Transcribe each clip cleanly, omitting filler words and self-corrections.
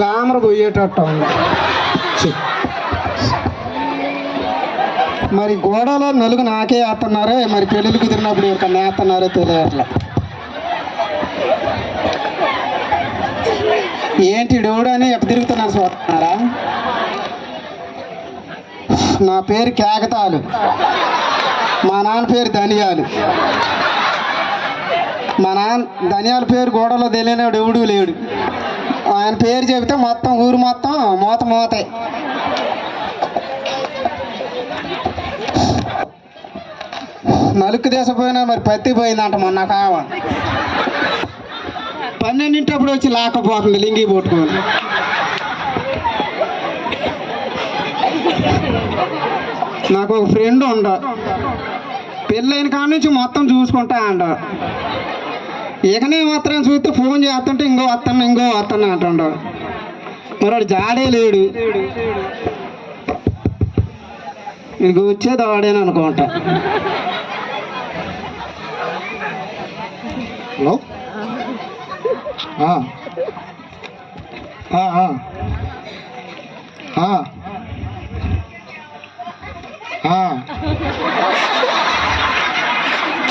Glamour పోయేటట్టు ఉంది. మరి గోడలో నలుగు నాకే వేస్తున్నారో మరి పెళ్ళిళ్ళు కుదిరినప్పుడు ఎవరికన్నా వేస్తున్నారో తెలియట్లా. ఏంటి డౌడు అని ఎట్ట తిరుగుతున్నారు చూస్తున్నారా? నా పేరు కేకతాలు, మా నాన్న పేరు ధనియాలు. మా నాన్న ధనియాల పేరు గోడలో తెలియనాడు ఎవడు లేడు. ఆయన పేరు చెబితే మొత్తం ఊరు మొత్తం మోతాయి. నలుక్కు దేశపోయినా మరి పత్తి పోయిందంట మొన్న కావ. 12 వచ్చి లాక్కపోతుంది లింగి పట్టుకొని. నాకు ఒక ఫ్రెండ్ ఉండ, పెళ్ళైన కాడ నుంచి మొత్తం చూసుకుంటా అండ. ఇకనే మాత్రం చూస్తే ఫోన్ చేస్తుంటే ఇంకో వస్తాను అంటుండ. మరి వాడు జాడే లేడు, ఇంక వచ్చేది వాడేని అనుకుంటా. హలో,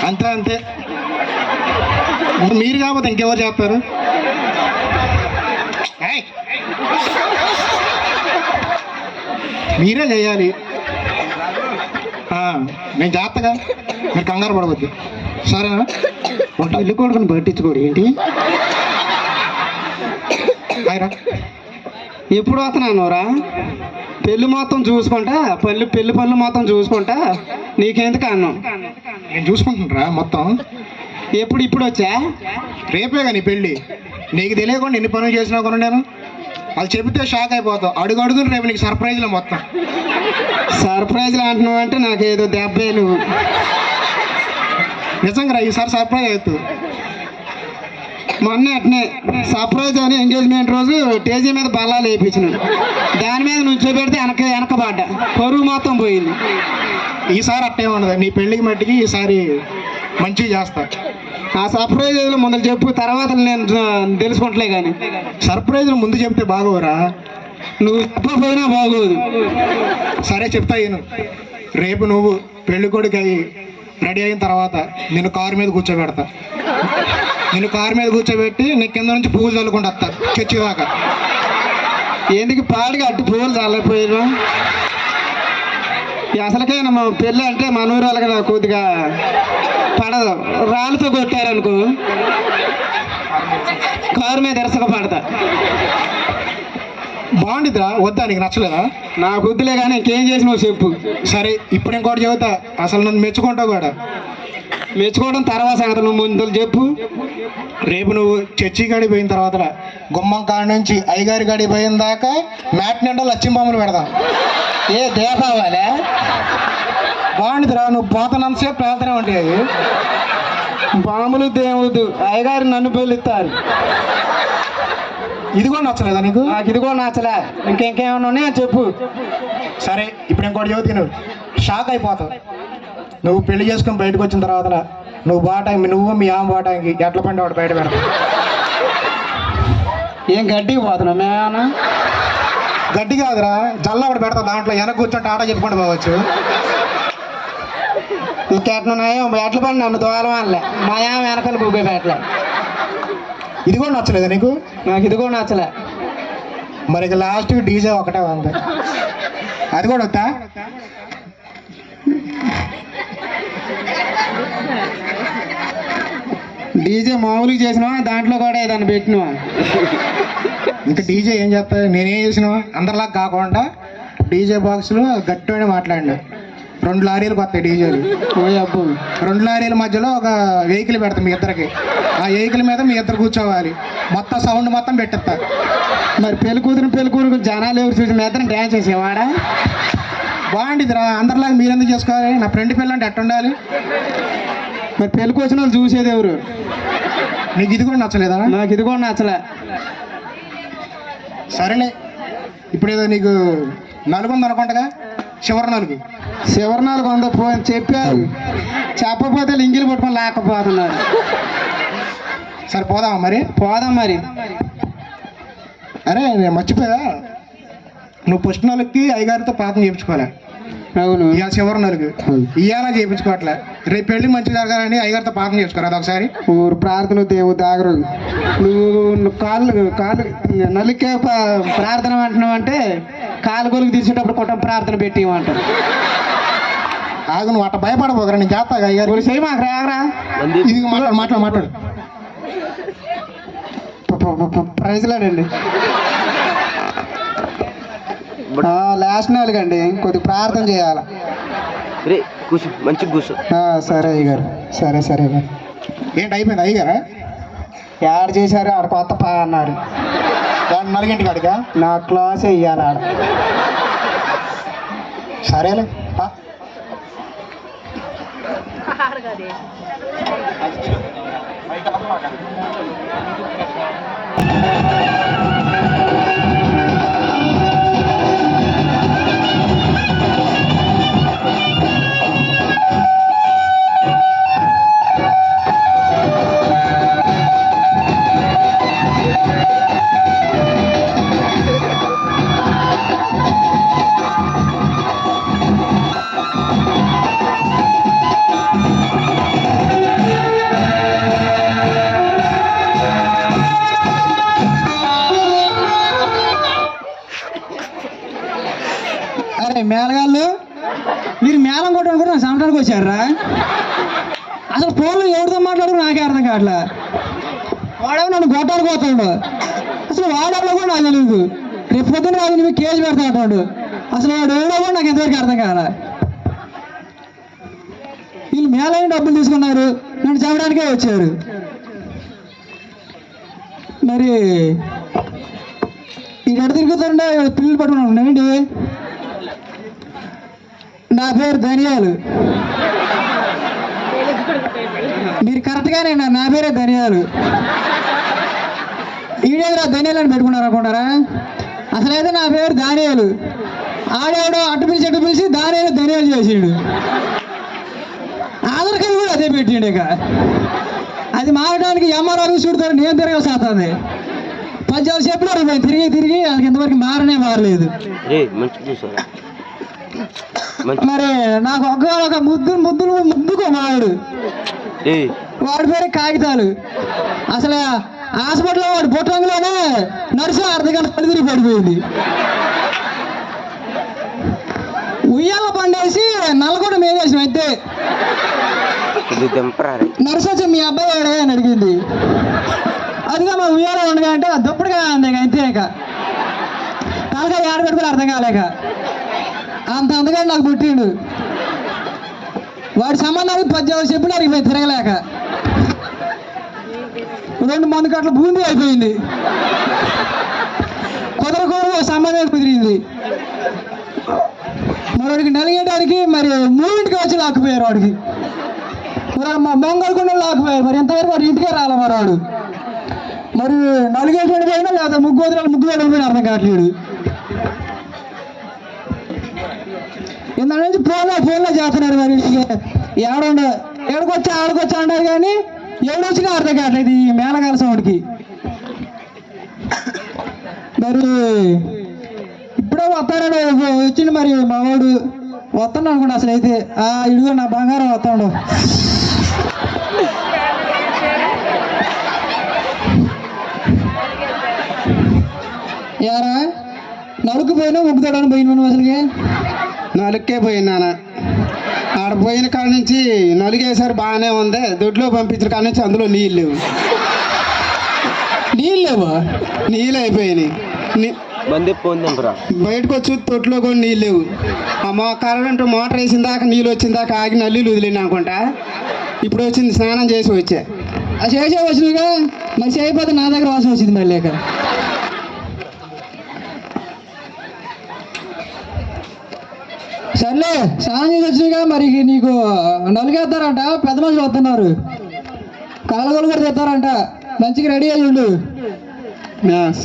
అంతే మీరు కాకపోతే ఇంకెవరు చేస్తారు? మీరే చేయాలి. నేను చేస్తాగా, మీరు కంగారు పడవద్దు సరేనా? ఇల్లు కొడుకుని పట్టించుకోడు ఏంటి? ఎప్పుడు వస్తున్నాను రా? పెళ్ళి మొత్తం చూసుకుంటా, పెళ్లి పనులు మొత్తం చూసుకుంటా. నీకెందుకు అన్నాం? నేను చూసుకుంటున్నారా మొత్తం? ఇప్పుడు వచ్చా? రేపే కానీ పెళ్ళి. నీకు తెలియకుండా ఎన్ని పనులు చేసినా కొను నేను. అది చెబితే షాక్ అయిపోతావు. అడుగుని రేపు నీకు సర్ప్రైజ్లో మొత్తం. సర్ప్రైజ్లు అంటున్నావు అంటే నాకేదో దెబ్బే. నువ్వు నిజంగా ఈసారి సర్ప్రైజ్ అవుతుంది. మొన్న అట్నే సర్ప్రైజ్ అని ఎంగేజ్మెంట్ రోజు స్టేజీ మీద బల్లాలు వేయించినాను. దాని మీద నుంచోబెడితే వెనకబడ్డా, పరువు మొత్తం పోయింది. ఈసారి అట్టే ఉండదు. నీ పెళ్ళికి మట్టికి ఈసారి మంచిగా చేస్తా. ఆ సర్ప్రైజ్లో ముందు చెప్పు, తర్వాత నేను తెలుసుకుంటలే. కానీ సర్ప్రైజ్లు ముందు చెప్తే బాగోరా? నువ్వు చెప్పకపోయినా బాగోదు. సరే చెప్తా నేను. రేపు నువ్వు పెళ్ళి కొడుకు అయ్యి రెడీ అయిన తర్వాత నేను కారు మీద కూర్చోబెడతా. నేను కారు మీద కూర్చోబెట్టి నీ కింద నుంచి పువ్వులు చల్లుకుంటూ వస్తా చర్చి దాకా. ఎందుకు పాడిగా అట్టు పువ్వులు చల్లకపోయినా? అసలుకైనా మా పెళ్ళి అంటే మన ఊరు వాళ్ళకి కొద్దిగా పడదు. రాళ్ళతో కొట్టారనుకో కారు మీద ఎరసక పడతా. బాగుండిద్దిరా? వద్దా? నీకు నచ్చలేదా? నాకు వద్దులే కానీ ఇంకేం చేసినావు చెప్పు. సరే ఇప్పుడు ఇంకోటి చెబుతా, అసలు నన్ను మెచ్చుకుంటావు కూడా. మెచ్చుకోవడం తర్వాత సంగతి, నువ్వు ముందు చెప్పు. రేపు నువ్వు చర్చి గడి పోయిన తర్వాత గుమ్మం కాడ నుంచి అయ్యగారి గడి పోయిన దాకా మ్యాట్ నిండా లక్ష్మీ బొమ్మలు పెడదాం. ఏ దేపావాలే? బాగుండిదిరా. నువ్వు పోతానంతసేపు పేదనే ఉంటాయి. బాములు దేవుడు అయ్యగారు నన్ను పెళ్ళిస్తారు. ఇది కూడా నచ్చలేదా నీకు? నాకు ఇది కూడా నచ్చలే. ఇంకేమైనా ఉన్నాయా చెప్పు. సరే ఇప్పుడు ఇంకోటి చదువుతీ. నువ్వు షాక్ అయిపోతావు. నువ్వు పెళ్లి చేసుకొని బయటకు వచ్చిన తర్వాత నువ్వు మీ ఆమె పోవటానికి ఎట్ల పండి వాడు బయట పెడతావు. ఏం గడ్డికి పోతున్నావు? మేమేమన్నా గడ్డి కాదురా, జల్ల ఒకటి పెడతా. దాంట్లో వెనక కూర్చొని ఆట చెప్పుకుంటూ పోవచ్చు. ఇంకెట్లున్నాయో ఎట్ల పని నన్ను దోలం అనలే. మా ఆమె వెనకాల గుగ్గే పెట్టలే. ఇది కూడా నచ్చలేదా నీకు? నాకు ఇది కూడా నచ్చలే. మరి ఇక లాస్ట్కి డీజే ఒకటే ఉంది, అది కూడా వద్దా? డీజే మామూలుగా చేసినావా? దాంట్లో కూడా ఏదన్నా పెట్టినవా? ఇంకా డీజే ఏం చేస్తా? నేనేం చేసినావా? అందరిలాగా కాకుండా డీజే బాక్స్లో గట్టిగానే మాట్లాడినా. 2 లారీలు వస్తాయి డీజేలు. అబ్బు 2 లారీల మధ్యలో ఒక వెహికల్ పెడతాం మీ ఇద్దరికి. ఆ వెహికల్ మీద మీ ఇద్దరు కూర్చోవాలి. మొత్తం సౌండ్ మొత్తం పెట్టేస్తా. మరి పెళ్లి కూతురు జనాలు ఎవరు చూసి మీ ఇద్దరు డ్యాన్స్ చేసేవాడా? బాగుండిదిరా. అందరిలాగా మీరెందుకు చేసుకోవాలి? నా ఫ్రెండ్ పిల్ల అంటే ఎట్ట ఉండాలి? మరి పెళ్ళికి వచ్చిన వాళ్ళు చూసేది ఎవరు? నీకు ఇది కూడా నచ్చలేదా? నాకు ఇది కూడా నచ్చలే. సరేలే, ఇప్పుడు ఏదో నీకు నలుగుంది అనుకుంటగా, చివరి నాలుగు ఉందో చెప్పారు. చెప్పకపోతే లింగిలు పట్టుకొని లేకపోతున్నారు. సరే పోదామా మరి? పోదాం మరి. అరే నేను మర్చిపోయా, నువ్వు ఫస్ట్ నెలకి అయ్యగారితో పాపం చేయించుకోలే. అవును. ఇవాళ చివరి నెలకి ఇవాళ చేయించుకోవట్లే. రేపు పెళ్లి మంచి జరగాలని అయ్యగారితో పాపం చేసుకోరు. అది ఒకసారి ఊరు ప్రార్థన దేవుడు దాగరు. నువ్వు కాళ్ళు కాళ్ళు నలికే ప్రార్థన అంటున్నావు అంటే కాలు గొలుగు తీసేటప్పుడు కొట్టం ప్రార్థన పెట్టి అంటారు. ఆగు, నువ్వు అట్ట భయపడబోగరా, నేను చేస్తాగా అయ్యగారు. ఒక చేయి మాకు రాగరా. ఇది మాట్లాడు. ప్రైజ్లాడండి. లాస్ట్ నెలకండి కొద్దిగా ప్రార్థన చేయాలి. కూర్చో, మంచిగా కూర్చో. సరే అయ్యగారు. సరే అయ్యగారు. ఏంటి అయిపోయింది అయ్యగారా? యాడ్ చేశారు ఆడ కొత్త పా అన్నారు. 4 కాడిగా నా క్లాస్ వెయ్యాలి ఆడ. సరేలే. అరే మేళగాళ్ళు, మీరు మేళం కొట్టడం కూడా నా సమటానికి వచ్చారా? అసలు ఫోన్లో ఎవరితో మాట్లాడు నాకే అర్థం కావట్లే. వాడేమో నన్ను కొట్టానికి పోతాడు. అసలు వాడేవాళ్ళు కూడా నాకు తెలియదు. రేపు పొద్దున్న రాదు మీకు కేసు పెడతా అంటాడు. అసలు వాడు ఎవడో కూడా నాకు ఎంతవరకు అర్థం కాదా. వీళ్ళు మేళ డబ్బులు తీసుకున్నారు, నన్ను చెప్పడానికే వచ్చారు. మరి ఈ ఎడ తిరుగుతుండే పిల్లలు పట్టుకున్నాను ఉన్నాయండి. నా పేరు ధనియాలు. మీరు కరెక్ట్గానే నా పేరే ధనియాలు. ఈడేదో ధనియాలు అని పెట్టుకున్నారు అనుకుంటారా? అసలైతే నా పేరు ధాన్యాలు. ఆడేవాడు అటు పిలిచి ధనియాలు చేసిండు. ఆధార్ కార్డు కూడా అదే పెట్టిండు. ఇక అది మారడానికి ఎంఆర్ఆర్ చూడతారు, నేను తిరగాల్సి వస్తుంది. 10 సేపులో తిరిగి వాళ్ళకి ఇంతవరకు మారలేదు. మరి నాకు ఒక ముద్దుకో మావాడు. వాడి పేరు కాగితాలు. అసలు హాస్పిటల్లో వాడు బొట్టంలోనే నర్సు అర్ధగంట తిరిగి పడిపోయింది. ఉయ్యాల పండేసి నల్లగొండ మేదేసిన అయితే నర్సు వచ్చి మీ అబ్బాయి వాడే అని అడిగింది. అదిగా మా ఉయ్యాల ఉండగా అంటే దుప్పటిగా అంది. అంతే ఇక తలకాయ ఆడ పెట్టుకుని అర్థం కాలేక అంత అందుకని నాకు పుట్టిండు. వాడి సంబంధానికి 10 చెప్పులు అరిగిపోయి తిరగలేక 2 మంది కట్ల బూందీ అయిపోయింది. కుదరకూడదు సంబంధం కుదిరింది. మరొకడికి నలిగేయడానికి మరి 3ంటికి వచ్చి లాక్కుపోయారు. వాడికి మా మొంగల్కుండా లాక్కుపోయారు. మరి ఎంతవరకు వాడు ఇంటికే రాలే మరవాడు. మరి నలిగేటాడు పోయినా లేదా ముగ్గు వెళ్ళిపోయినా అర్థం కావట్లేడు. ఇంత నుంచి ఫోన్లో చేస్తున్నారు. మరి ఏడకొచ్చా అంటారు కానీ ఎవడొచ్చినా అర్థం కావట్లేదు ఈ మేళగాల సౌండ్కి. మరి ఇప్పుడే వస్తాడు వచ్చిండు. మరి మా వాడు వస్తాడు అనుకోండి. అసలు అయితే ఇదిగో నా బంగారం వస్తాడు. యారా నలుగు పోయినా ముగ్గుతాడని పోయిన అసలుకి నలుక్కే పోయినానా. ఆడ పోయిన కాడ నుంచి నలుగేసారి బాగానే ఉంది. దొడ్లో పంపించిన కాడ నుంచి అందులో నీళ్ళు లేవా? నీళ్ళు అయిపోయినాయి. బయటకు వచ్చి తొట్లో కూడా నీళ్ళు లేవు. కరెంటు మోటార్ వేసిన దాకా నీళ్ళు వచ్చిన దాకా ఆగి నల్లీలు వదిలినా అనుకుంటా. ఇప్పుడు వచ్చింది, స్నానం చేసి వచ్చా. చేసే వచ్చినాగా మరి చేయకపోతే నా దగ్గర వాసన వచ్చింది. మళ్ళీ లేక సర్లే స్నానం చేసి వచ్చినాగా. మరి నీకు నలుగేస్తారంట, పెద్ద మనుషులు వస్తున్నారు. కాలగోలు కూడా తెస్తారంట. మంచిగా రెడీ అయ్యి ఉండు.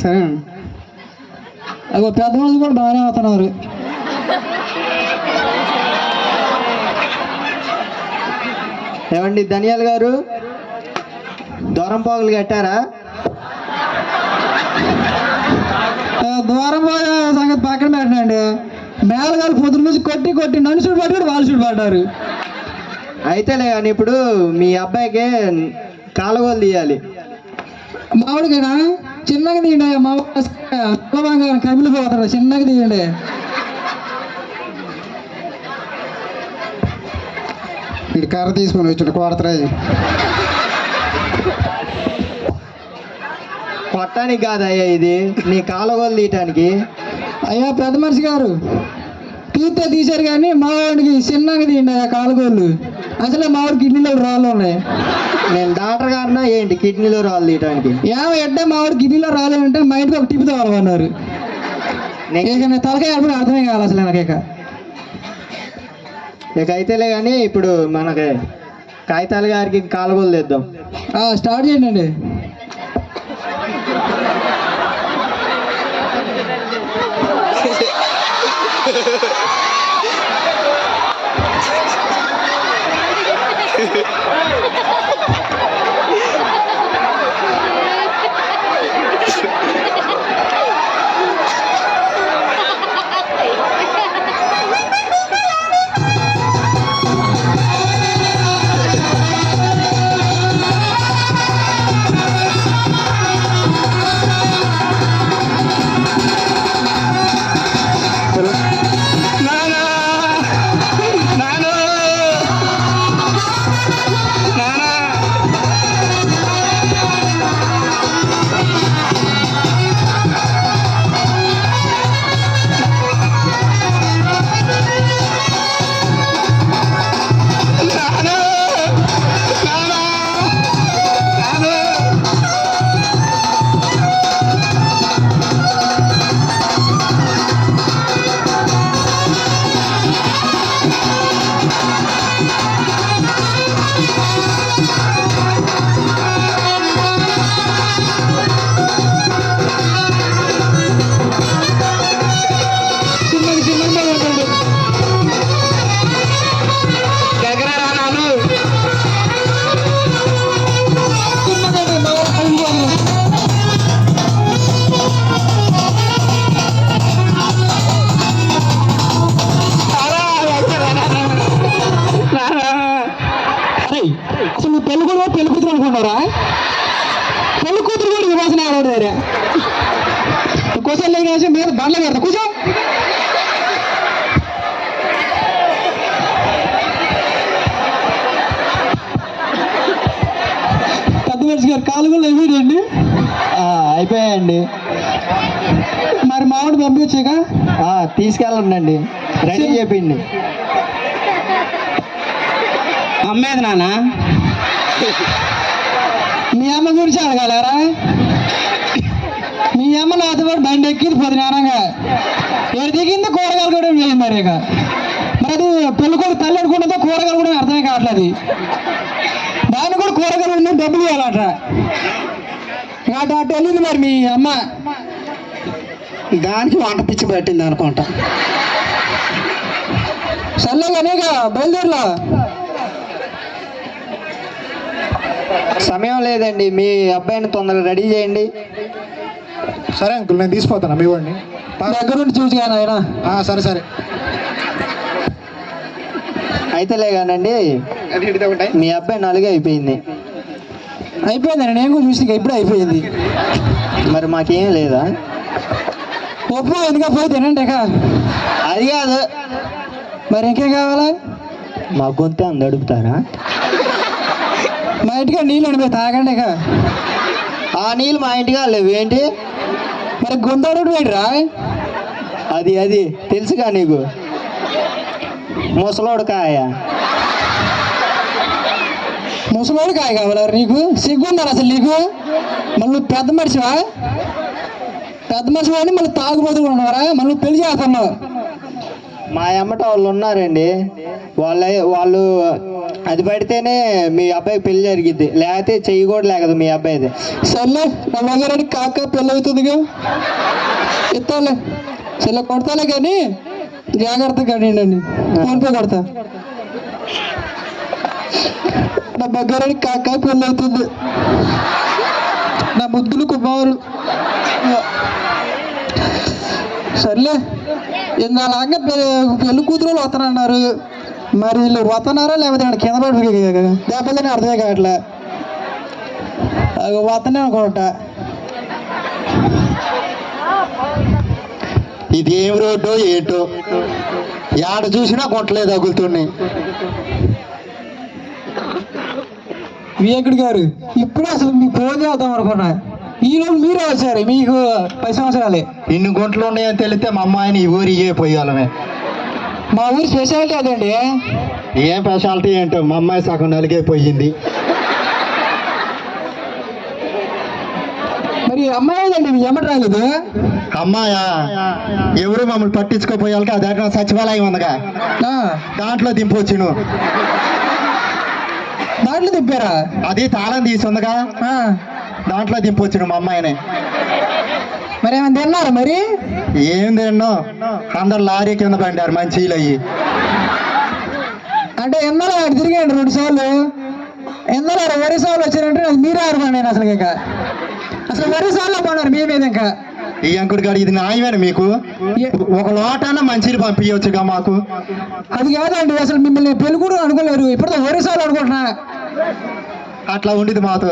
సరే. అగో పెద్ద మనుషులు కూడా బాగానే వస్తున్నారు. ఏమండి ధనియాల్ గారు, దూరం పోగులు కట్టారా? దూరం పోయే సంగతి పక్కన పెట్టండి, మేళగాలు పొద్దున్న నుంచి కొట్టి కొట్టి నన్ను చూడు పడ్డాడు, వాళ్ళు చూడు పడ్డారు. అయితేలే కానీ ఇప్పుడు మీ అబ్బాయికి కాలుగోలు తీయాలి. మామిడికైనా చిన్నగా తీయండి, మామిడి కమిలిపోతాడు, చిన్నగా తీయండి. ఇటు కర్ర తీసుకొని వచ్చాడు కొడతాయి. కొట్టడానికి కాదయ్యా ఇది, నీ కాలుగోలు తీయటానికి. అయ్యా పెద్ద మనిషి గారు, తీస్తే తీశారు కానీ మావాడికి చిన్నగా తీయండి అయ్యా కాలుగోళ్ళు. అసలే మావాడి కిడ్నీలో రాళ్ళు ఉన్నాయి. నేను డాక్టర్ గారినా ఏంటి కిడ్నీలో రాళ్ళు తీయటానికి? ఎడ్డ మావాడి కిడ్నీలో రాలేదంటే మా ఇంటికి ఒక టిప్ తేవాలన్నారు. ఇక నేను తలకాయ అప్పుడు అర్థమే కావాలి అసలు ఇక అయితేలే కానీ ఇప్పుడు మనకి కాగితాల గారికి కాలుగోలు తెద్దాం. స్టార్ట్ చేయండి. అసలు నువ్వు పెళ్లి కూడా పెళ్లి కూతురు అనుకున్నారా? పెళ్లి కూతురు కూడా వివాసన ఆడాడు దగ్గర క్వశ్చన్ లేక మీద బండ్ల పెడతా కూర్చో. పెద్ద మనిషి గారు కాలు కూడా అయిపోయాయండి. అయిపోయాయండి. మరి మామిడి పంపించాక తీసుకెళ్ళండి, రెడీ చెప్పింది. అమ్మేది నాన్న, మీ అమ్మ గురించి అడగలరా? మీ అమ్మ నాతో పాటు బండి ఎక్కింది పొద్దునానంగా, ఏడు దిగింది కూరగాయలు కూడా వేయింది. మరి ఇక మరి అది పెళ్ళి కూడా తల్లి అనుకుంటుందో కూరగాయలు కూడా అర్థమే కావట్లేదు. దాన్ని కూడా కూరగాయలు ఉండి డబ్బులు ఇవ్వాలట. అటు వెళ్ళింది మరి మీ అమ్మ, దానికి వంట పిచ్చి పెట్టింది అనుకుంటా. సర్లేగానే ఇక బయలుదేరలా. సమయం లేదండి, మీ అబ్బాయిని తొందరగా రెడీ చేయండి. సరే అంకుల్, నేను తీసుకుపోతాను మీ వాడిని దగ్గరుండి చూసి కానీ ఆయన. సరే సరే అయితేలే కానండి, మీ అబ్బాయి 4 అయిపోయింది. అయిపోయిందండి, నేను కూడా చూసి ఇప్పుడే అయిపోయింది. మరి మాకేం లేదా? ఒప్పు ఎందుకు పోయి తినండి ఇక. అది కాదు, మరి ఇంకేం కావాలా? మా గొంతే అంది అడుగుతారా? మా ఇంటికి నీళ్ళు ఉండిపోయి తాగండి ఇక. ఆ నీళ్ళు మా ఇంటికి లేవు ఏంటి? మరి గొంతాడు వేయరా? అది అది తెలుసుగా నీకు, ముసలోడు కాయ. ముసలోడు కాయ కావాలా నీకు? సిగ్గుందా అసలు నీకు? మళ్ళీ పెద్ద మనిషివా? పెద్ద మనిషి అని మళ్ళీ తాగుబోతులు ఉన్నారా? మళ్ళీ పెళ్లి చేస్తున్నావు. మా అమ్మట వాళ్ళు ఉన్నారండి, వాళ్ళు అది పడితేనే మీ అబ్బాయికి పెళ్లి జరిగిద్ది, లేకపోతే చెయ్యి కూడా లేకదు మీ అబ్బాయిది. సర్లే నా మగారానికి కాక పెళ్ళి అవుతుందిగా, ఇస్తాలే సర్లే కొడతాలే కానీ జాగ్రత్త కానీ ఫోన్పే కొడతా. నా మగారానికి కాక పెళ్ళి అవుతుంది, నా ముద్దులు కుమారుడు. సర్లే ఇందాక పెళ్లి కూతురు వస్తానన్నారు, మరి వీళ్ళు వస్తున్నారా లేకపోతే ఇక్కడ కింద పడి దెబ్బలని అర్థమే కావట్లే. వస్తనే అనుకుంటా. ఇదేం రోడ్డు ఏంటో, ఏడ చూసినా కొట్టలేదు తగులుతున్నాయి. వివేకుడు గారు ఇప్పుడు అసలు మీకు ఫోన్ చేద్దాం అనుకున్నా, ఈ రోజు మీరే వచ్చారు. మీకు 10 సంవత్సరాలే. ఇన్ని గుంటలు ఉన్నాయని తెలిస్తే మా అమ్మాయిని ఈ ఊరు ఇయ్యే పోయాలమే. మా ఊరి స్పెషాలిటీ అదండి. ఏం స్పెషాలిటీ ఏంటో, మా అమ్మాయి సగం నలిగైపోయింది. మరి అమ్మాయి ఏదండి మీ ఎమ్మటి రాలేదు? అమ్మాయా? ఎవరు మమ్మల్ని పట్టించుకోపోయాలకి ఆ దగ్గర సచివాలయం ఉందగా, దాంట్లో దింపొచ్చును. దాంట్లో దింపారా? అది తాళం తీసి ఉందగా, దాంట్లో దింపొచ్చును మా అమ్మాయిని. మరి ఏమైనా తిన్నారు? మరి ఏం తిన్నో, అందరు లారీ కింద పడ్డారు మంచీలు అయ్యి. అంటే ఎన్నాళ్ళు తిరిగాయండి 2 సార్లు. ఎన్నాళ్ళు వరి సార్లు వచ్చారంటే అది మీరే ఆరుకోండి. నేను అసలు వరి సార్లు పోన్నారు మీ మీద. ఇంకా ఈ అంకుడు గారు ఇది న్యాయమేనా మీకు? ఒక లోటాన మంచిని పంపించవచ్చుగా మాకు. అది కాదండి, అసలు మిమ్మల్ని పెళ్లి కూడా అనుకోలేరు, ఇప్పుడు వరి సార్లు అనుకుంటున్నా. అట్లా ఉండేది మాతో.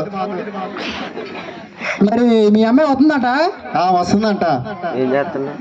మరి మీ అమ్మాయి వస్తుందట? వస్తుందంట. ఏం చేస్తున్నా?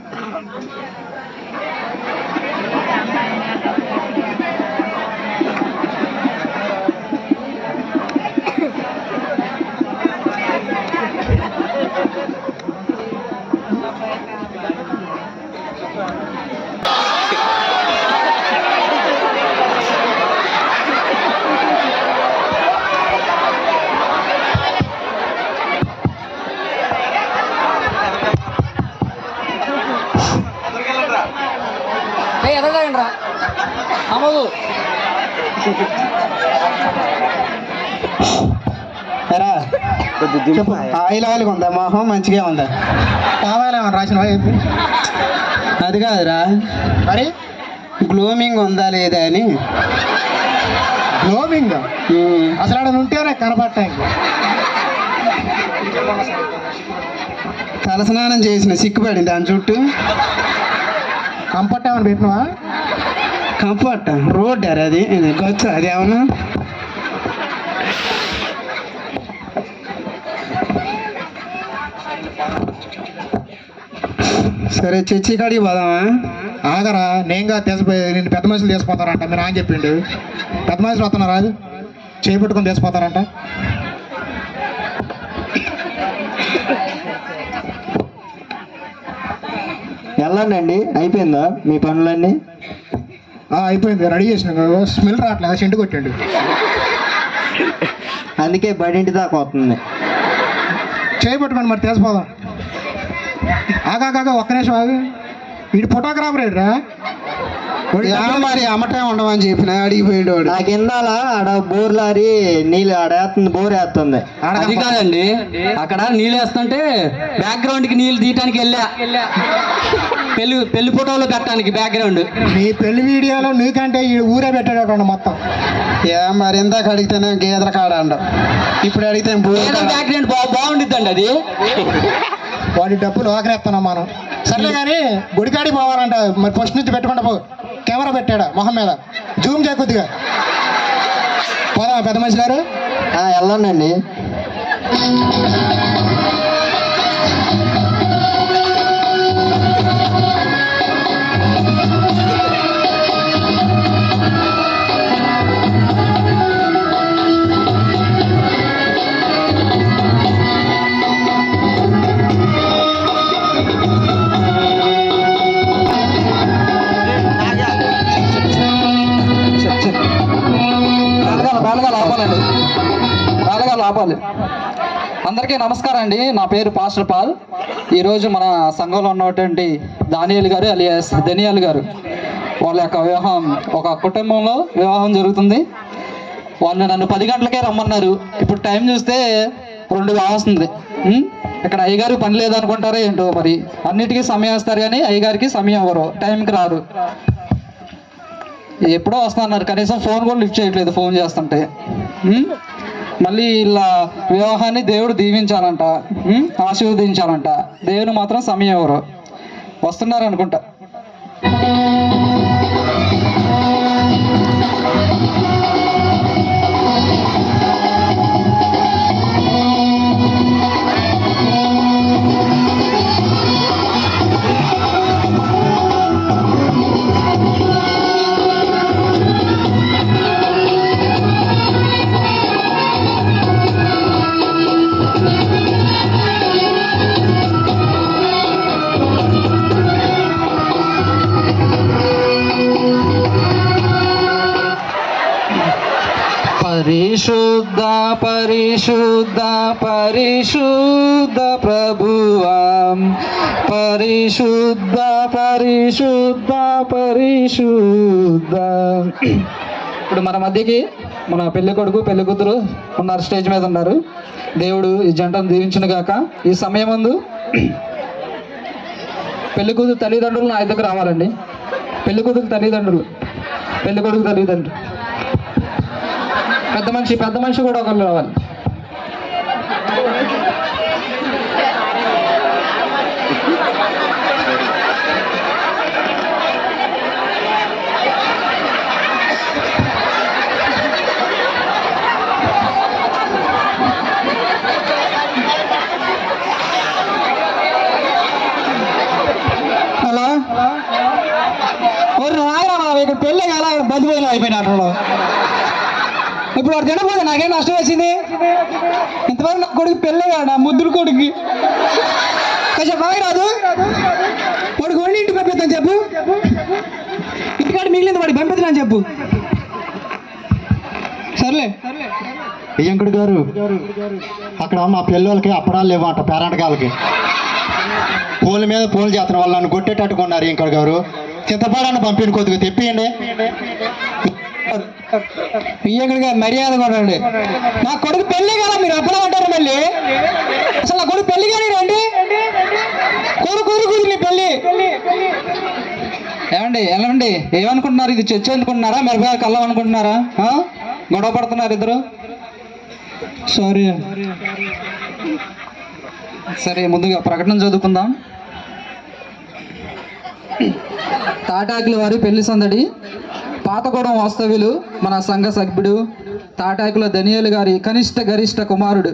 ఆయిల్ ఆయిల్గా ఉందా? మొహం మంచిగా ఉందా? కావాలేమో రాసిన అది కాదురా, మరి గ్లోమింగ్ ఉందా లేదా అని. గ్లోమింగ్ అసలు ఆడ ఉంటేనే కనబట్టాయి. తలస్నానం చేసిన సిక్కుపడింది దాని చుట్టూ. కంఫర్ట్ ఏమైనా పెట్టినవా? కంఫర్ట్ రోడ్ అది గొచ్చు అది ఏమన్నా. సరే చర్చి కాడికి పోదామా? ఆగరా, నేనుగా నేను పెద్ద మనుషులు తీసుకుపోతారంట. మీరు ఆయన చెప్పిండు పెద్ద మనుషులు వస్తున్నారా, చేపట్టుకొని తీసుకుపోతారంట. వెళ్ళండి, అయిపోయిందా మీ పనులన్నీ? అయిపోయింది, రెడీ చేసిన. స్మెల్ రావట్లేదు, చెండు కొట్టిండు. అందుకే బడింటి దాకా వస్తుంది. చేపట్టుకోండి మరి తీసుకుపోదాం. ఆగాగా ఒక్క నిమిషం ఆగు. వీడు ఫోటోగ్రాఫర్ రా. మరి అమ్మటే ఉండమని చెప్పిన అడిగిపోయాడు. నాకు ఇందాలా ఆడ బోర్ లారీ నీళ్ళు ఆడేస్తుంది, బోర్ వేస్తుంది. అది కాదండి, అక్కడ నీళ్ళు వేస్తుంటే బ్యాక్గ్రౌండ్ కి నీళ్ళు తీయటానికి వెళ్ళా, పెళ్లి ఫోటోలు కట్టడానికి బ్యాక్గ్రౌండ్. నీ పెళ్లి వీడియోలో నీకంటే ఈ ఊరే పెట్టాడు మొత్తం. మరి ఇందాక అడిగితేనే గేదెల కాడ అండ, ఇప్పుడు అడిగితే బ్యాక్గ్రౌండ్ బాగుండిద్దండి అది. వాడి డబ్బులు ఆకరేస్తున్నాం మనం. సర్లే కానీ గుడికాడికి పోవాలంట. మరి ఫస్ట్ నుంచి పెట్టుకుంటా పో. కెమెరా పెట్టాడా మొహం మీద, జూమ్ చేయకొద్దిగా. పోదా పెద్ద మనిషి గారు? వెళ్ళండి. ఆపాలి. అందరికీ నమస్కారం అండి. నా పేరు పాస్టర్ పాల్. ఈరోజు మన సంఘంలో ఉన్నటువంటి దానియేలు గారు అలియాస్ దనియాల్ గారు, వాళ్ళ యొక్క వివాహం, ఒక కుటుంబంలో వివాహం జరుగుతుంది. వాళ్ళు నన్ను 10 గంటలకే రమ్మన్నారు. ఇప్పుడు టైం చూస్తే 2 కావస్తుంది. ఇక్కడ అయ్యగారికి పని లేదనుకుంటారో ఏంటో, మరి అన్నిటికీ సమయం ఇస్తారు కానీ అయ్యగారికి సమయం ఇవ్వరు, టైంకి రారు. ఎప్పుడో వస్తున్నారు, కనీసం ఫోన్ కూడా లిఫ్ట్ చేయట్లేదు ఫోన్ చేస్తుంటే. మళ్ళీ ఇలా వివాహాన్ని దేవుడు దీవించాలంట, ఆశీర్వదించాలంట. దేవుని మాత్రం సమయం ఎవరు. వస్తున్నారు అనుకుంటా. పరిశుద్ధ పరిశుద్ధ పరిశుద్ధ ప్రభువా, పరిశుద్ధ పరిశుద్ధ పరిశుద్ధ. ఇప్పుడు మన మధ్యకి మన పెళ్లి కొడుకు పెళ్లి కూతురు ఉన్నారు, స్టేజ్ మీద ఉన్నారు. దేవుడు ఈ జంటను దీవించును గాక. ఈ సమయం ముందు పెళ్లి కూతురు తల్లిదండ్రులు నా దగ్గర రావాలండి. పెళ్లి కూతురు తల్లిదండ్రులు, పెళ్లి కొడుకు తల్లిదండ్రులు, పెద్ద మనిషి కూడా ఒకళ్ళు రావాలి. హలో, ఇక్కడ పెళ్ళి కాల బతిపోయిన అయిపోయినట్లు. ఇప్పుడు వాడు తినకపోతే నాకేం నష్టం వచ్చింది? ఇంతవరకు నా కొడుకు పెళ్ళే కాదు, నా ముద్దుడు కొడుకు. కొంచెం బాగా రాదు వాడికి వండి ఇంటికి పంపిస్తాను చెప్పు. ఇంటికాడ మిగిలింది వాడికి పంపిస్తాను చెప్పు. సర్లే. వెంకట గారు, అక్కడ మా పిల్లలకి అప్పడాలు లేవంట, పేరంటకాలకి పూల మీద పూలు చేస్తున్న వాళ్ళు నన్ను కొట్టేటట్టుకున్నారు. వెంకట గారు, చింతపాడాన్ని పంపిన కొద్దిగా తెప్పియండి. బియ్యంగా మర్యాద కొనండి. నా కొడుకు పెళ్లి కదా, మీరు అప్పుడే అంటారు మళ్ళీ. అసలు నా కొడుకు పెళ్లి కానీ రండి, కూరు నీ పెళ్లి. ఏమండి ఎలాండి ఏమనుకుంటున్నారు? ఇది చర్చ అనుకుంటున్నారా, మిరపకాయ కళ్ళం అనుకుంటున్నారా? గొడవ పడుతున్నారు ఇద్దరు. సారీ. సరే, ముందుగా ప్రకటన చదువుకుందాం. తాటాకుల వారి పెళ్లి సందడి. పాతగూడెం వాస్తవ్యులు మన సంఘ సభ్యుడు తాటాకుల దనియేలు గారి కనిష్ట గరిష్ట కుమారుడు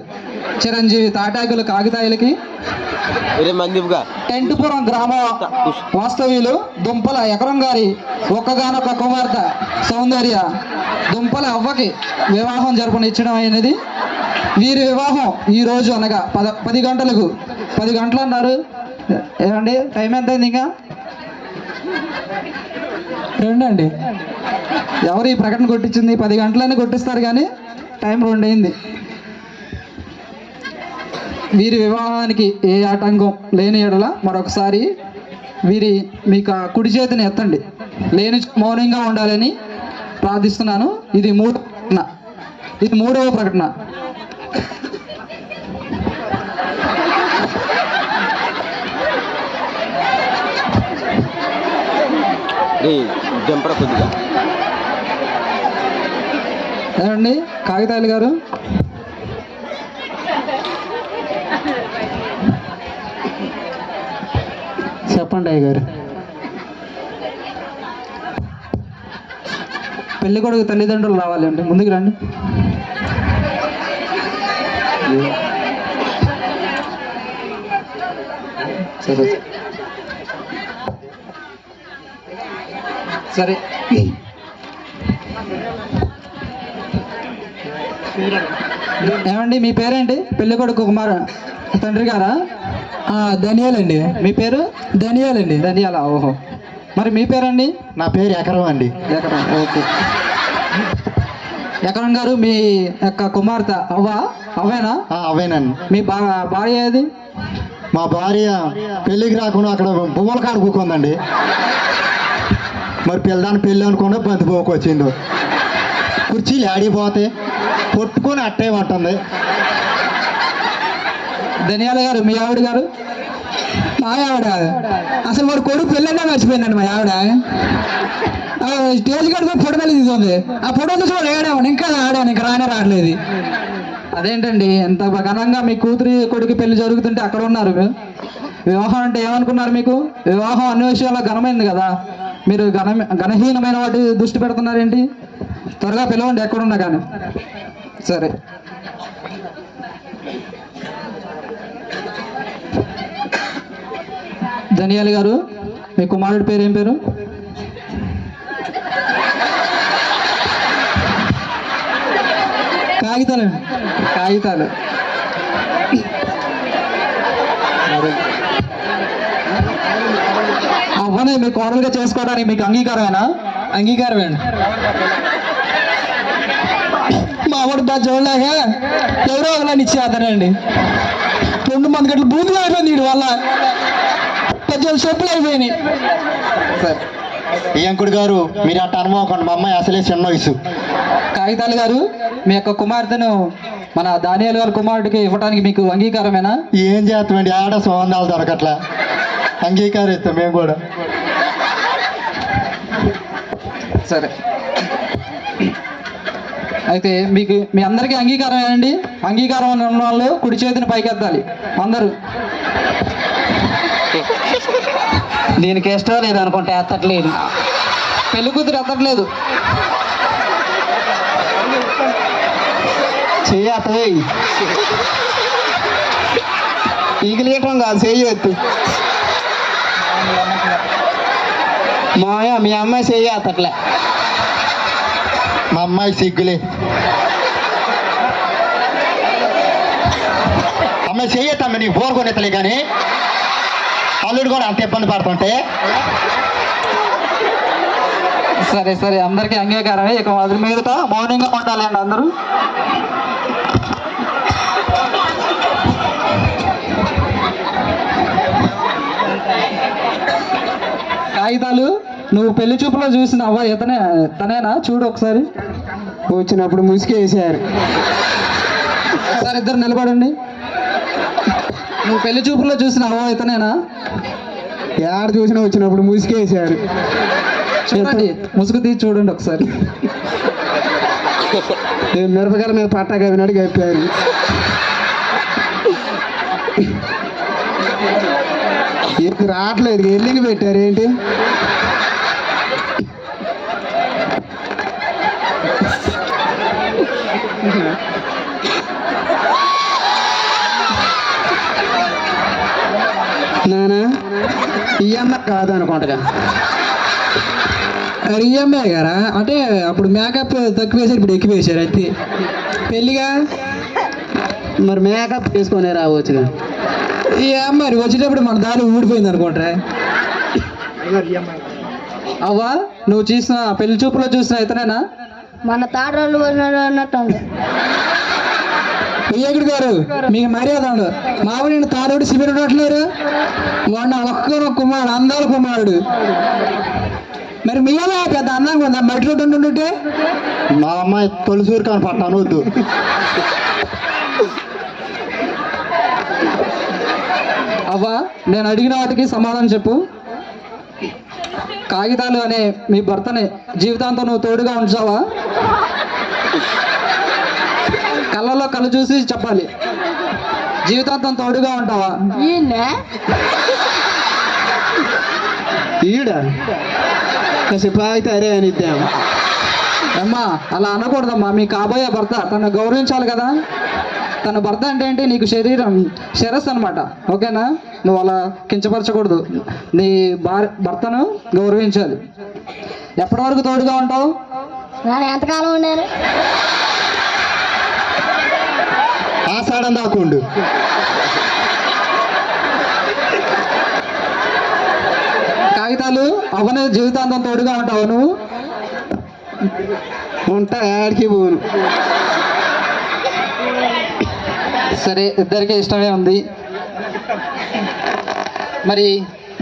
చిరంజీవి తాటాకుల కాగితాయిలకి టెంటుపురం గ్రామ వాస్తవ్యులు దుంపల ఎకరం గారి ఒక్కగానొక్క కుమార్తె సౌందర్య దుంపల అవ్వకి వివాహం జరపనిచ్చడం అయినది. వీరి వివాహం ఈ రోజు అనగా 10 గంటలకు. 10 గంటలు అన్నారు. ఏమండి టైం ఎంత అయింది? ఇంకా 2 అండి. ఎవరు ఈ ప్రకటన కొట్టించింది? 10 గంటలని కొట్టిస్తారు కానీ టైం 2 అయింది. వీరి వివాహానికి ఏ ఆటంకం లేని ఎడల మరొకసారి మీకు కుడి చేతిని ఎత్తండి. లేని మౌనంగా ఉండాలని ప్రార్థిస్తున్నాను. ఇది 3వ ప్రకటన. ఏమండి కాగితాలు గారు, చెప్పండి అయ్య గారు. పెళ్లి కొడుకు తల్లిదండ్రులు రావాలి అండి, ముందుకు రండి. సరే ఏమండి మీ పేరేంటి? పెళ్లి కొడుకు కుమార్ తండ్రి గారా? ధనియాలండి. మీ పేరు? ధనియాలండి. ధనియాలా? ఓహో. మరి మీ పేరండి? నా పేరు ఎకరం అండి. ఎకరం. ఓకే. ఎకరం గారు, మీ యొక్క కుమార్తె అవేనా? అవేనండి. మీ భార్య ఏది? మా భార్య పెళ్ళికి రాకుండా అక్కడ బొమ్మల కాడ కూకుందండి. మరి పిల్లదాన్ని పెళ్ళి అనుకుండా బంతి పోకొచ్చిండు. కుర్చీలు ఆడిపోతే కొట్టుకొని అట్టే ఉంటుంది. ధనియాల గారు, మీ ఆవిడ గారు? మా ఆవిడ అసలు వాడు కొడుకు పెళ్ళన్నా మర్చిపోయిందండి. మా ఆవిడ స్టేజ్ కడుపు ఫోటోలు తీసుకుంది. ఆ ఫోటోలు చూసి వాడు ఏడామని ఇంకా ఆడాను, ఇంకా రావట్లేదు. అదేంటండి ఎంత ఘనంగా మీ కూతురి కొడుకు పెళ్లి జరుగుతుంటే అక్కడ ఉన్నారు? వివాహం అంటే ఏమనుకున్నారు? మీకు వివాహం అన్ని విషయాల్లో ఘనమైంది కదా, మీరు ఘనహీనమైన వాటి దృష్టి పెడుతున్నారేంటి? త్వరగా పిలవండి ఎక్కడున్నా కానీ. సరే, ధనియాలి గారు, మీ కుమారుడి పేరు ఏం పేరు? కాగితాలు. కాగితాలు. అవ్వనే మీ కోడలుగా చేసుకోవడానికి మీకు అంగీకారమేనా? అంగీకారమేనా? మా వాడు చూడలేక ఎవరో ఒకలాంటి ఇచ్చేస్తానండి. 2 మంది గంటలు బూతులు అయిపోయింది వీడి వల్ల, పెద్ద చెప్పులు అయిపోయినాయి. సరే, ఈ అంకుడు గారు మీరు అట్ట అనుకోకండి, మా అమ్మాయి అసలే చిన్న వయసు. కాగితాలు గారు, మీ యొక్క కుమార్తెను మన దానియాల్ గారి కుమారుడికి ఇవ్వడానికి మీకు అంగీకారమేనా? ఏం చేస్తామండి, ఆడ సంబంధాలు దొరకట్లా, అంగీకారిస్తాం మేము కూడా. సరే, అయితే మీకు మీ అందరికీ అంగీకారం అండి. అంగీకారం ఉన్న వాళ్ళు కుడి చేతిని పైకెత్తాలి అందరూ. దీనికి ఇష్టం లేదు అనుకుంటే ఎత్తట్లేదు. పెళ్లి కూతురు ఎత్తట్లేదు. చెయ్యి ఈగలేయటం కాదు, చెయ్యొద్దు. మాయా మీ అమ్మాయి చెయ్యత్తట్లే. మా అమ్మాయి సిగ్గులే. అమ్మాయి చెయ్యొద్దమ్మ, నీకు బోర్ కొనెత్తలే కానీ అల్లుడు కూడా అంత ఇబ్బంది పడుతుంటే. సరే సరే, అందరికీ అంగీకారమే. ఇక అది మీదట మౌనంగా ఉండాలండి అందరూ. కాగితాలు, నువ్వు పెళ్లి చూపులో చూసిన అవ్వ తనేనా? చూడు ఒకసారి. వచ్చినప్పుడు ముసుకేసారు. ఒకసారి ఇద్దరు నిలబడండి. నువ్వు పెళ్లి చూపులో చూసిన అవ్వ ఇతనేనా? ఏడ చూసినా వచ్చినప్పుడు ముసుకేసారు. చూడండి, ముసుగు తీసి చూడండి ఒకసారి. మిరపకాయల మీద పట్టా కవినాడు కప్పారు. ఎందుకు రావట్లేదు? ఎల్లింగ్ పెట్టారు ఏంటి? నానా ఇయ్యమ్మ కాదనుకుంటా. ఈఎంఐ గారా? అంటే అప్పుడు మేకప్ తక్కువ వేసారు, ఇప్పుడు ఎక్కువ వేసారు అయితే పెళ్ళిగా. మరి మేకప్ తీసుకొని రావచ్చుగా. మరి వచ్చేటప్పుడు మన దారి ఊడిపోయింది అనుకుంటా. అవ్వా, నువ్వు చూసిన పెళ్లి చూపులో చూసిన ఇతనేనా? మన తాడ్రోళ్ళు అన్నట్టు వియ్యకుడు గారు, మీకు మర్యాద ఉండు. మావిడి తాడోడు శిబిరం ఉండట్లేరు. వాడు ఒక్క కుమారుడు, అందాల కుమారుడు. మరి మీ అమ్మాయి పెద్ద అందంగా ఉందా మట్టి రోడ్డు ఉంటుంటే? మా అమ్మాయి తొలిసూరు కానీ పట్టాను వద్దు. అవ్వా, నేను అడిగిన వాటికి సమాధానం చెప్పు. కాగితాలు అనే మీ భర్తని జీవితాంతం నువ్వు తోడుగా ఉంచావా? కళ్ళలో కళ్ళు చూసి చెప్పాలి. జీవితాంతం తోడుగా ఉంటావా? ఈడ సిపాయితే అనిద్దాం. అమ్మా, అలా అనకూడదమ్మా. మీ కాబోయే భర్త, తను గౌరవించాలి కదా. తన భర్త అంటే ఏంటి? నీకు శిరస్సు అనమాట. ఓకేనా? నువ్వు అలా కించపరచకూడదు. నీ భర్తను గౌరవించాలి. ఎప్పటి వరకు తోడుగా ఉంటావు? ఎంతకాలం ఉండాలి? ఆషాఢం దాకుండు. కాగితాలు, అవనే జీవితాంతం తోడుగా ఉంటావు నువ్వు? ఉంటా, ఆడికి పోను. సరే, ఇద్దరికి ఇష్టమే ఉంది. మరి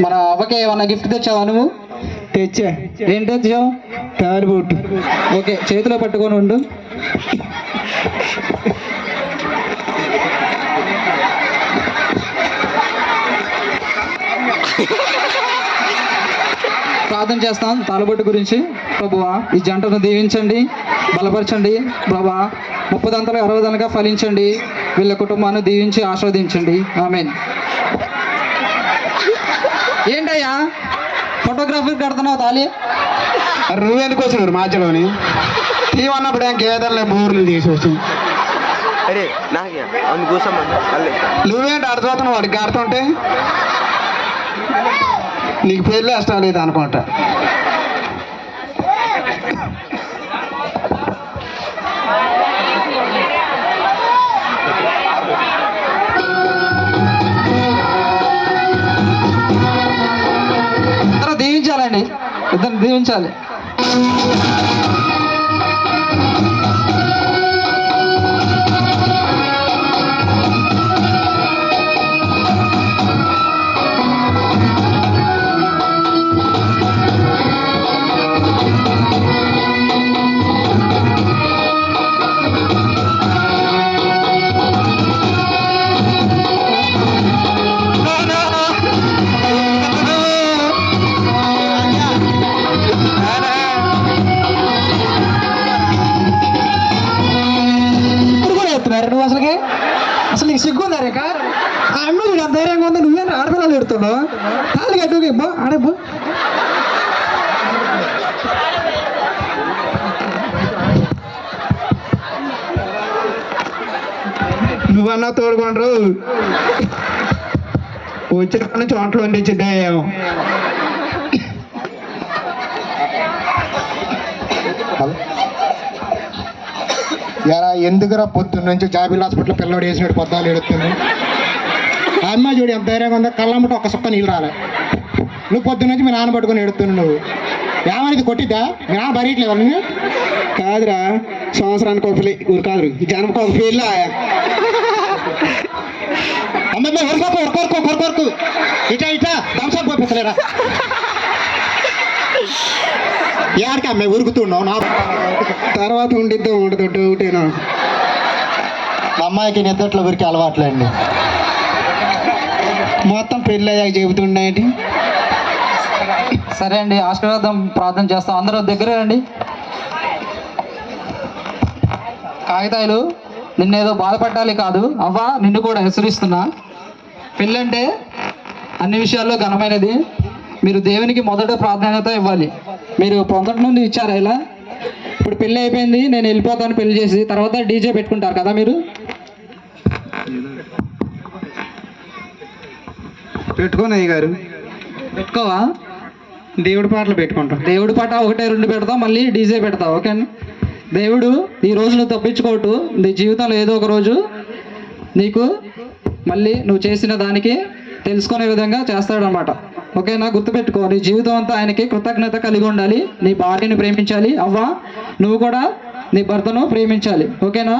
మన అవ్వకి ఏమన్నా గిఫ్ట్ తెచ్చావా నువ్వు? తెచ్చా. ఏం తెచ్చావు? తాలిబొట్టు. ఓకే, చేతిలో పట్టుకొని ఉండు. ప్రార్థన చేస్తాం తాళబొట్టు గురించి. ప్రభువా, ఈ జంటను దీవించండి, బలపరచండి. ప్రభువా, 30 60 ఫలించండి. వీళ్ళ కుటుంబాన్ని దీవించి ఆస్వాదించండి. ఆమేన్. ఏంటయ్యా ఫోటోగ్రఫీ కడుతున్నావు తాళి? నువ్వెందుకు వచ్చినారు మధ్యలోని తీవన్నప్పుడు ఏం గేదెలే బోర్లు తీసి వచ్చింది. అరే నాకే అవును కూర్చోమన్నా నువ్వేంటి అర్థమవుతున్నావు వాడికి ఆడుతుంటే నీకు పెళ్ళి ఇష్టం లేదు అనుకుంటా. ఇద్దరు దీవించాలండి, ఇద్దరు దీవించాలి. నువ్వు అసలు నీకు సిగ్గుందా రేఖ? ఆ అమ్మ చూడు అంత ధైర్యంగా ఉందా, నువ్వేం ఆడపిల్లలు పెడుతున్నావు? తాళి కట్టుకో ఆడబ్బు. నువ్వన్నా తోడుకుంటారు వచ్చిన నుంచి వంటలు వండించిద్దాయేమో. ఎరా ఎందుకురా పొద్దున్న నుంచి జాబిల్ హాస్పిటల్ పిల్లవాడు వేసినట్టు పొద్దాలు ఎడుతుంది. ఆ అమ్మాయి చూడు ఎంత ధైర్యంగా ఉందో, కళ్ళమ్మట ఒక సుక్క నీళ్ళు రాలే. నువ్వు పొద్దున్న నుంచి మీ నాన్న పట్టుకొని ఎడుతున్నావు. నువ్వు ఏమనేది కొట్టిద్దా? మీ నాన్న బరీట్లేవా? నువ్వు కాదురా, సంవత్సరానికి ఒక కాదు జనంకి ఒక పెళ్ళి. అమ్మాయి కొరకు ఇటా ఇటా దంసప్ పోపిస్తలేరా? ఏడికి అమ్మాయి ఉరుకుతున్నావు? నా తర్వాత ఉండిద్దాం ఉండదు డౌటేనా? అమ్మాయికి నిద్రట్లో ఉరికి అలవాట్లేండి. మొత్తం పెళ్ళి అయ్యాక చెబుతుండేంటి? సరే అండి, ఆశీర్వాదం ప్రార్థన చేస్తాం. అందరూ దగ్గర రండి. కాగితాలు నిన్నేదో బాధపడాలి కాదు అవ్వ, నిన్ను కూడా హెచ్చరిస్తున్నా. పెళ్ళంటే అన్ని విషయాల్లో ఘనమైనది. మీరు దేవునికి మొదట ప్రాధాన్యత ఇవ్వాలి. మీరు పొందటి నుండి ఇచ్చారా ఇలా? ఇప్పుడు పెళ్ళి అయిపోయింది, నేను వెళ్ళిపోతాను పెళ్లి చేసి, తర్వాత డీజే పెట్టుకుంటారు కదా మీరు. పెట్టుకోను అయ్య గారు. పెట్టుకోవా? దేవుడి పాటలు పెట్టుకుంటాం. దేవుడి పాట ఒకటే రెండు పెడతావు, మళ్ళీ డీజే పెడతావు. ఓకే. దేవుడు ఈ రోజు నువ్వు తప్పించుకోవట్టు, నీ జీవితంలో ఏదో ఒక రోజు నీకు మళ్ళీ నువ్వు చేసిన దానికి తెలుసుకునే విధంగా చేస్తాడనమాట. ఓకేనా? గుర్తుపెట్టుకో, నీ జీవితం అంతా ఆయనకి కృతజ్ఞత కలిగి ఉండాలి. నీ భార్యని ప్రేమించాలి. అవ్వ, నువ్వు కూడా నీ భర్తను ప్రేమించాలి. ఓకేనా?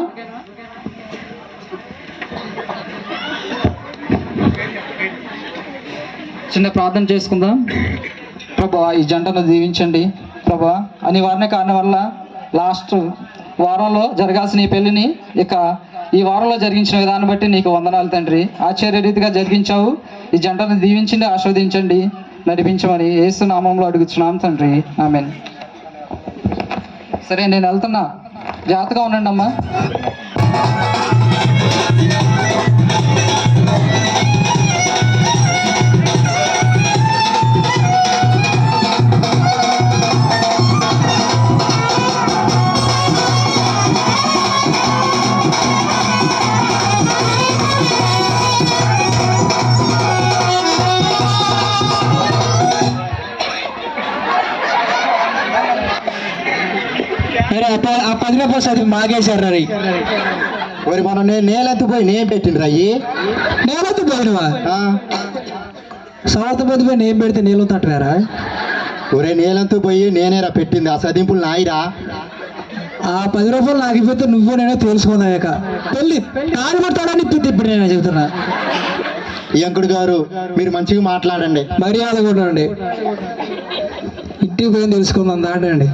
చిన్న ప్రార్థన చేసుకుందాం. ప్రభువా, ఈ జంటను దీవించండి. ప్రభువా, అనివార్య కారణం వల్ల లాస్ట్ వారంలో జరగాల్సిన ఈ పెళ్లిని ఇక ఈ వారంలో జరిగించిన విధానం బట్టి నీకు వందనాలు తండ్రి. ఆశ్చర్య రీతిగా జరిగించావు. ఈ జంటను దీవించండి, ఆస్వాదించండి, నడిపించమని యేసు నామంలో అడుగుతున్నాం తండ్రి. ఆమేన్. సరే, నేను వెళ్తున్నా, జాగ్రత్తగా ఉండండి అమ్మా. ఆ 10 రూపాయలు చదివి మాగేశారు రీ. మరి మనం నేలెత్తు పోయి నేను పెట్టిండ్రు అయ్యి. నేలెత్తు పోయినవా? సంవత్సరం పోయి నేను పెడితే నీళ్ళు తట్టరారా? ఒరే, నేలంతూ పోయి నేనేరా పెట్టింది. ఆ సదింపులు నాయిరా. ఆ 10 రూపాయలు నాకు ఇప్పితే నువ్వు నేనే తెలుసుకుందాక పెళ్ళి తాడు పట్టాడని ఇప్పింది. ఇప్పుడు నేను చెబుతున్నా. వెంకడు గారు, మీరు మంచిగా మాట్లాడండి, మర్యాద కూడా అండి. ఇంటికి పోయి తెలుసుకుందాం దాటండి.